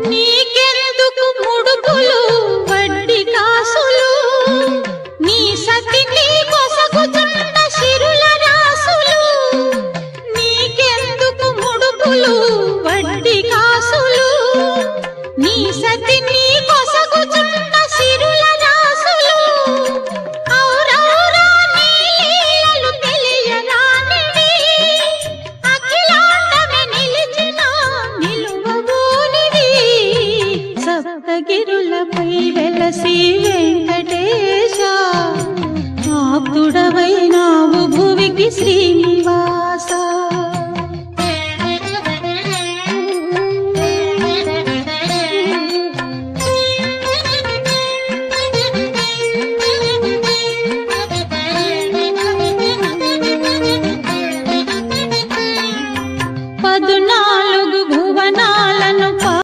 నీకెందుకు ముడుపులు వడ్డీ కాసులు నీ సతిని కొసగుచున్న సిరుల రాసులు నీకెందుకు ముడుపులు వడ్డీ కాసులు నీ సతిని కొసగుచున్న సిరుల రాసులు ఔరౌరా నీ లీలలు తెలియరానివి అఖిలాండమే నిలిచిన నిలువబోనివి సప్తగిరులపై వెలసి వెంకటేశ ఆప్తుడవైనావు భువికి శ్రీ